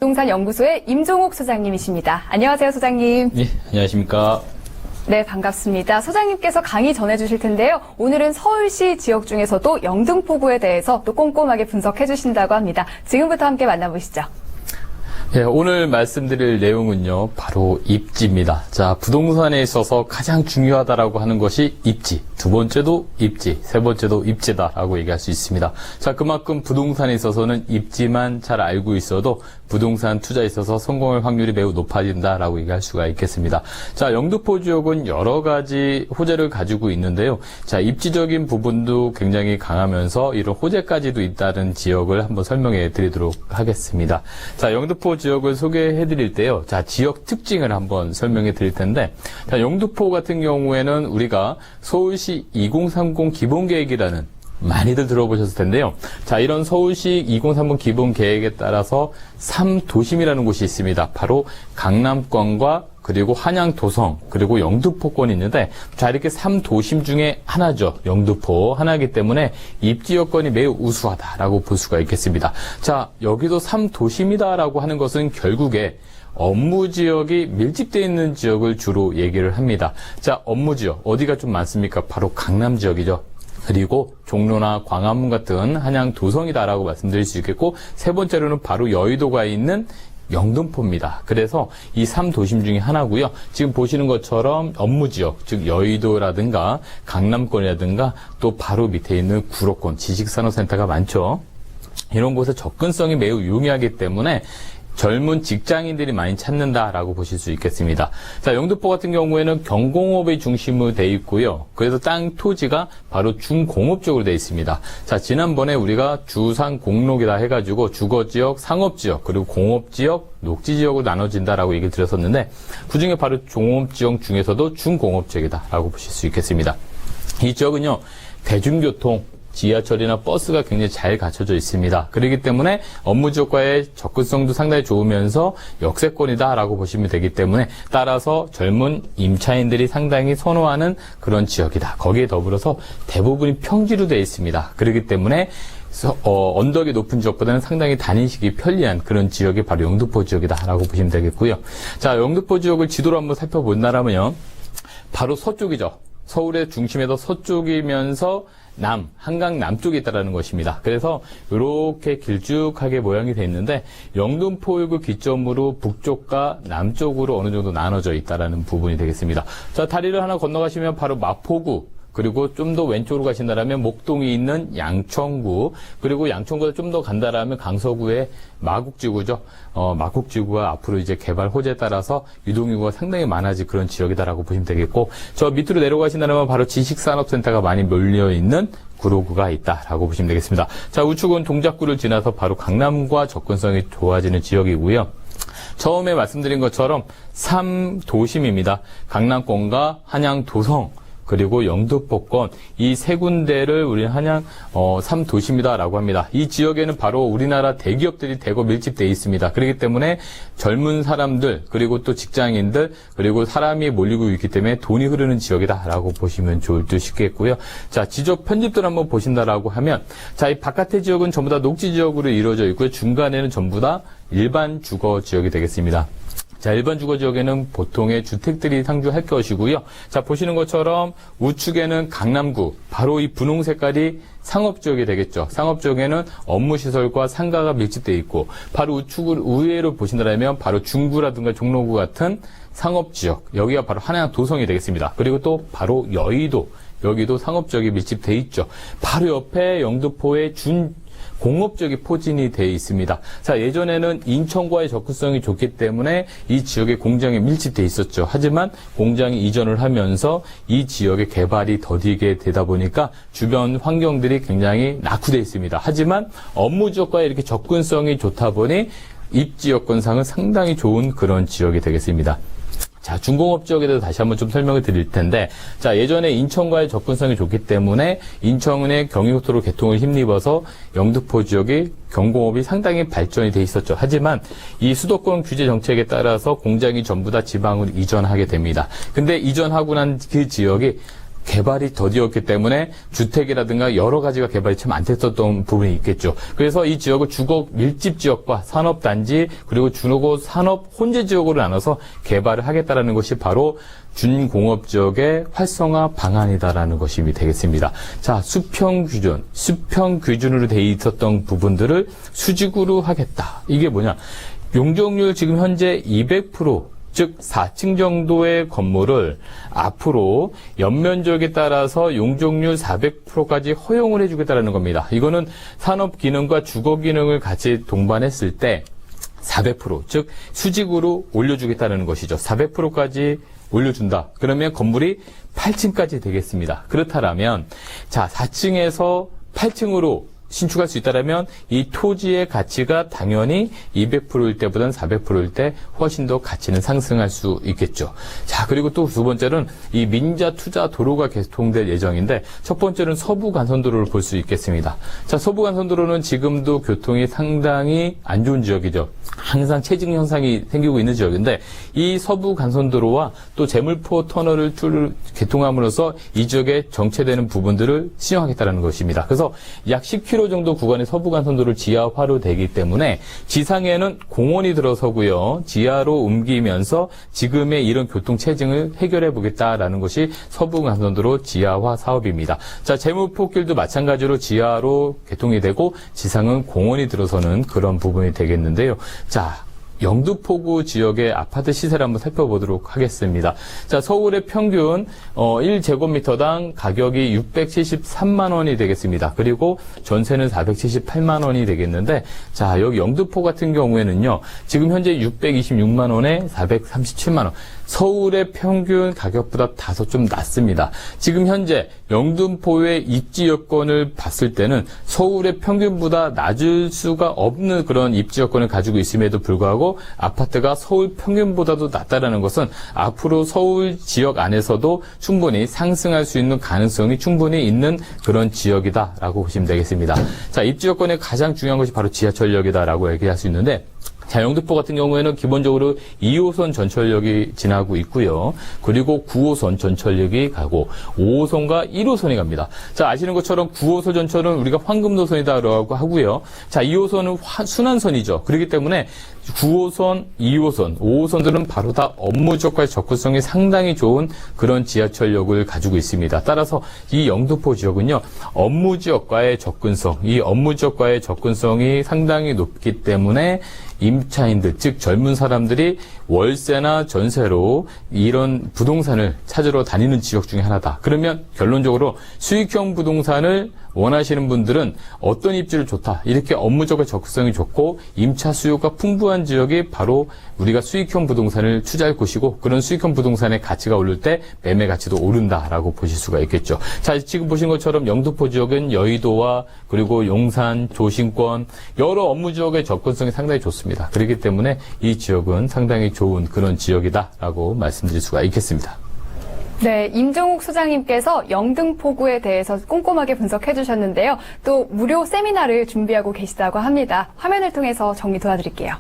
부동산 연구소의 임종옥 소장님이십니다. 안녕하세요, 소장님. 예, 안녕하십니까. 네, 반갑습니다. 소장님께서 강의 전해주실 텐데요. 오늘은 서울시 지역 중에서도 영등포구에 대해서 또 꼼꼼하게 분석해 주신다고 합니다. 지금부터 함께 만나보시죠. 예, 오늘 말씀드릴 내용은요, 바로 입지입니다. 자, 부동산에 있어서 가장 중요하다라고 하는 것이 입지. 두 번째도 입지, 세 번째도 입지다라고 얘기할 수 있습니다. 자, 그만큼 부동산에 있어서는 입지만 잘 알고 있어도 부동산 투자에 있어서 성공할 확률이 매우 높아진다라고 얘기할 수가 있겠습니다. 자, 영등포 지역은 여러 가지 호재를 가지고 있는데요. 자, 입지적인 부분도 굉장히 강하면서 이런 호재까지도 있다는 지역을 한번 설명해 드리도록 하겠습니다. 자, 영등포 지역을 소개해 드릴 때요. 자, 지역 특징을 한번 설명해 드릴 텐데, 자, 영등포 같은 경우에는 우리가 서울시 2030 기본계획이라는 많이들 들어보셨을 텐데요. 자, 이런 서울시 2030 기본계획에 따라서 3도심이라는 곳이 있습니다. 바로 강남권과 그리고 한양, 도성, 그리고 영등포권이 있는데, 자, 이렇게 3도심 중에 하나죠. 영등포 하나이기 때문에 입지 여건이 매우 우수하다라고 볼 수가 있겠습니다. 자, 여기도 3도심이다라고 하는 것은 결국에 업무 지역이 밀집되어 있는 지역을 주로 얘기를 합니다. 자, 업무 지역 어디가 좀 많습니까? 바로 강남 지역이죠. 그리고 종로나 광화문 같은 한양, 도성이다라고 말씀드릴 수 있겠고, 세 번째로는 바로 여의도가 있는 영등포입니다. 그래서 이 3도심 중에 하나고요. 지금 보시는 것처럼 업무지역, 즉 여의도라든가 강남권이라든가 또 바로 밑에 있는 구로권, 지식산업센터가 많죠. 이런 곳에 접근성이 매우 용이하기 때문에 젊은 직장인들이 많이 찾는다라고 보실 수 있겠습니다. 자, 영등포 같은 경우에는 경공업의 중심으로 되어 있고요. 그래서 땅 토지가 바로 중공업 쪽으로 되어 있습니다. 자, 지난번에 우리가 주상공록이다 해가지고 주거지역, 상업지역, 그리고 공업지역, 녹지지역으로 나눠진다라고 얘기를 드렸었는데, 그중에 바로 종업지역 중에서도 중공업지역이다라고 보실 수 있겠습니다. 이 지역은요, 대중교통, 지하철이나 버스가 굉장히 잘 갖춰져 있습니다. 그렇기 때문에 업무 지역과의 접근성도 상당히 좋으면서 역세권이다라고 보시면 되기 때문에, 따라서 젊은 임차인들이 상당히 선호하는 그런 지역이다. 거기에 더불어서 대부분이 평지로 되어 있습니다. 그렇기 때문에 언덕이 높은 지역보다는 상당히 다니시기 편리한 그런 지역이 바로 영등포 지역이다라고 보시면 되겠고요. 자, 영등포 지역을 지도로 한번 살펴본다라면요, 바로 서쪽이죠. 서울의 중심에서 서쪽이면서 한강 남쪽에 있다는 것입니다. 그래서 이렇게 길쭉하게 모양이 되어 있는데, 영등포역을 기점으로 북쪽과 남쪽으로 어느 정도 나눠져 있다는 부분이 되겠습니다. 자, 다리를 하나 건너가시면 바로 마포구, 그리고 좀 더 왼쪽으로 가신다라면 목동이 있는 양천구, 그리고 양천구에서 좀 더 간다라면 강서구의 마곡지구죠. 마곡지구가 앞으로 이제 개발 호재에 따라서 유동인구가 상당히 많아질 그런 지역이다라고 보시면 되겠고, 저 밑으로 내려가신다면 바로 지식산업센터가 많이 몰려 있는 구로구가 있다라고 보시면 되겠습니다. 자, 우측은 동작구를 지나서 바로 강남과 접근성이 좋아지는 지역이고요. 처음에 말씀드린 것처럼 3도심입니다. 강남권과 한양, 도성, 그리고 영등포권, 이 세 군데를 우리는 한양 3도시입니다라고 합니다. 이 지역에는 바로 우리나라 대기업들이 대거 밀집되어 있습니다. 그렇기 때문에 젊은 사람들, 그리고 또 직장인들, 그리고 사람이 몰리고 있기 때문에 돈이 흐르는 지역이다라고 보시면 좋을 듯 싶겠고요. 자, 지적 편집들 한번 보신다라고 하면, 자, 이 바깥의 지역은 전부 다 녹지 지역으로 이루어져 있고요. 중간에는 전부 다 일반 주거 지역이 되겠습니다. 자, 일반 주거 지역에는 보통의 주택들이 상주할 것이고요. 자, 보시는 것처럼 우측에는 강남구, 바로 이 분홍 색깔이 상업지역이 되겠죠. 상업지역에는 업무시설과 상가가 밀집되어 있고, 바로 우측을 우회로 보신다면 바로 중구라든가 종로구 같은 상업지역, 여기가 바로 한양, 도성이 되겠습니다. 그리고 또 바로 여기도 상업지역이 밀집되어 있죠. 바로 옆에 영등포의 공업적인 포진이 되어 있습니다. 자, 예전에는 인천과의 접근성이 좋기 때문에 이 지역에 공장이 밀집되어 있었죠. 하지만 공장이 이전을 하면서 이 지역의 개발이 더디게 되다 보니까 주변 환경들이 굉장히 낙후되어 있습니다. 하지만 업무 지역과의 이렇게 접근성이 좋다 보니 입지 여건상은 상당히 좋은 그런 지역이 되겠습니다. 자, 중공업 지역에 대해서 다시 한번 좀 설명을 드릴 텐데, 자, 예전에 인천과의 접근성이 좋기 때문에 인천의 경의고속도로 개통을 힘입어서 영등포 지역이 경공업이 상당히 발전이 돼 있었죠. 하지만 이 수도권 규제 정책에 따라서 공장이 전부 다 지방으로 이전하게 됩니다. 근데 이전하고 난 그 지역이 개발이 더디었기 때문에 주택이라든가 여러 가지가 개발이 참 안 됐었던 부분이 있겠죠. 그래서 이 지역을 주거 밀집 지역과 산업단지 그리고 주거 산업 혼재 지역으로 나눠서 개발을 하겠다라는 것이 바로 준공업 지역의 활성화 방안이다라는 것이 되겠습니다. 자, 수평 규준으로 돼 있었던 부분들을 수직으로 하겠다. 이게 뭐냐? 용적률 지금 현재 200%, 즉 4층 정도의 건물을 앞으로 연면적에 따라서 용적률 400%까지 허용을 해주겠다는 겁니다. 이거는 산업 기능과 주거 기능을 같이 동반했을 때 400%, 즉 수직으로 올려주겠다는 것이죠. 400%까지 올려준다. 그러면 건물이 8층까지 되겠습니다. 그렇다면 자, 4층에서 8층으로 신축할 수 있다면 이 토지의 가치가 당연히 200%일 때보다는 400%일 때 훨씬 더 가치는 상승할 수 있겠죠. 자, 그리고 또 두 번째는 이 민자 투자 도로가 개통될 예정인데 첫 번째는 서부 간선도로를 볼 수 있겠습니다. 자, 서부 간선도로는 지금도 교통이 상당히 안 좋은 지역이죠. 항상 체증 현상이 생기고 있는 지역인데 이 서부 간선도로와 또 제물포 터널을 개통함으로써 이 지역에 정체되는 부분들을 신용하겠다는 것입니다. 그래서 약 10km 정도 구간의 서부 간선도로를 지하화로 되기 때문에 지상에는 공원이 들어서고요. 지하로 옮기면서 지금의 이런 교통 체증을 해결해 보겠다라는 것이 서부 간선도로 지하화 사업입니다. 자, 제물포길도 마찬가지로 지하로 개통이 되고 지상은 공원이 들어서는 그런 부분이 되겠는데요. 자, 영등포구 지역의 아파트 시세를 한번 살펴보도록 하겠습니다. 자, 서울의 평균 1제곱미터당 가격이 673만 원이 되겠습니다. 그리고 전세는 478만 원이 되겠는데, 자, 여기 영등포 같은 경우에는요, 지금 현재 626만 원에 437만 원. 서울의 평균 가격보다 다소 좀 낮습니다. 지금 현재 영등포의 입지 여건을 봤을 때는 서울의 평균보다 낮을 수가 없는 그런 입지 여건을 가지고 있음에도 불구하고 아파트가 서울 평균보다도 낮다라는 것은 앞으로 서울 지역 안에서도 충분히 상승할 수 있는 가능성이 충분히 있는 그런 지역이다라고 보시면 되겠습니다. 자, 입지 여건의 가장 중요한 것이 바로 지하철역이다라고 얘기할 수 있는데, 자, 영등포 같은 경우에는 기본적으로 2호선 전철역이 지나고 있고요. 그리고 9호선 전철역이 가고 5호선과 1호선이 갑니다. 자, 아시는 것처럼 9호선 전철은 우리가 황금노선이다라고 하고요. 자, 2호선은 순환선이죠. 그렇기 때문에 9호선, 2호선, 5호선들은 바로 다 업무적과의 접근성이 상당히 좋은 그런 지하철역을 가지고 있습니다. 따라서 이 영등포 지역은요, 업무지역과의 접근성, 이 업무지역과의 접근성이 상당히 높기 때문에 임차인들, 즉 젊은 사람들이 월세나 전세로 이런 부동산을 찾으러 다니는 지역 중에 하나다. 그러면 결론적으로 수익형 부동산을 원하시는 분들은 어떤 입지를 좋다. 이렇게 업무적인 접근성이 좋고 임차 수요가 풍부한 지역이 바로 우리가 수익형 부동산을 투자할 곳이고, 그런 수익형 부동산의 가치가 오를 때 매매 가치도 오른다라고 보실 수가 있겠죠. 자, 지금 보신 것처럼 영등포 지역은 여의도와 그리고 용산, 조신권 여러 업무 지역의 접근성이 상당히 좋습니다. 그렇기 때문에 이 지역은 상당히 좋은 그런 지역이다라고 말씀드릴 수가 있겠습니다. 네, 임종욱 소장님께서 영등포구에 대해서 꼼꼼하게 분석해 주셨는데요. 또 무료 세미나를 준비하고 계시다고 합니다. 화면을 통해서 정리 도와드릴게요.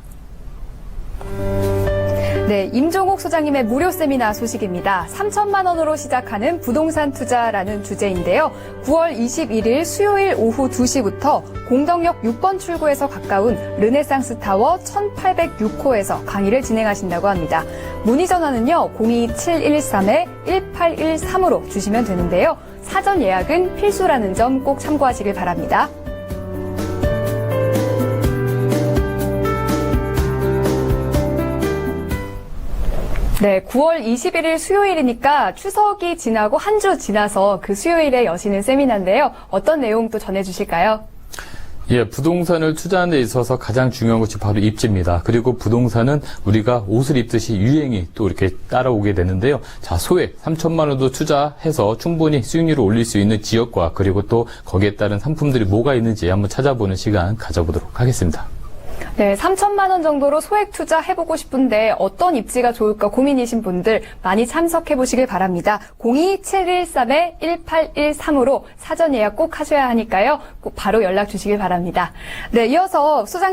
네, 임종욱 소장님의 무료 세미나 소식입니다. 3천만 원으로 시작하는 부동산 투자라는 주제인데요. 9월 21일 수요일 오후 2시부터 공덕역 6번 출구에서 가까운 르네상스 타워 1806호에서 강의를 진행하신다고 합니다. 문의 전화는요, 02713-1813으로 주시면 되는데요. 사전 예약은 필수라는 점 꼭 참고하시길 바랍니다. 네, 9월 21일 수요일이니까 추석이 지나고 한 주 지나서 그 수요일에 여시는 세미나인데요. 어떤 내용 또 전해주실까요? 예, 부동산을 투자하는 데 있어서 가장 중요한 것이 바로 입지입니다. 그리고 부동산은 우리가 옷을 입듯이 유행이 또 이렇게 따라오게 되는데요. 자, 소액 3천만 원도 투자해서 충분히 수익률을 올릴 수 있는 지역과 그리고 또 거기에 따른 상품들이 뭐가 있는지 한번 찾아보는 시간 가져보도록 하겠습니다. 네, 3천만 원 정도로 소액 투자해보고 싶은데 어떤 입지가 좋을까 고민이신 분들 많이 참석해보시길 바랍니다. 02713-1813으로 사전 예약 꼭 하셔야 하니까요. 꼭 바로 연락 주시길 바랍니다. 네, 이어서 소장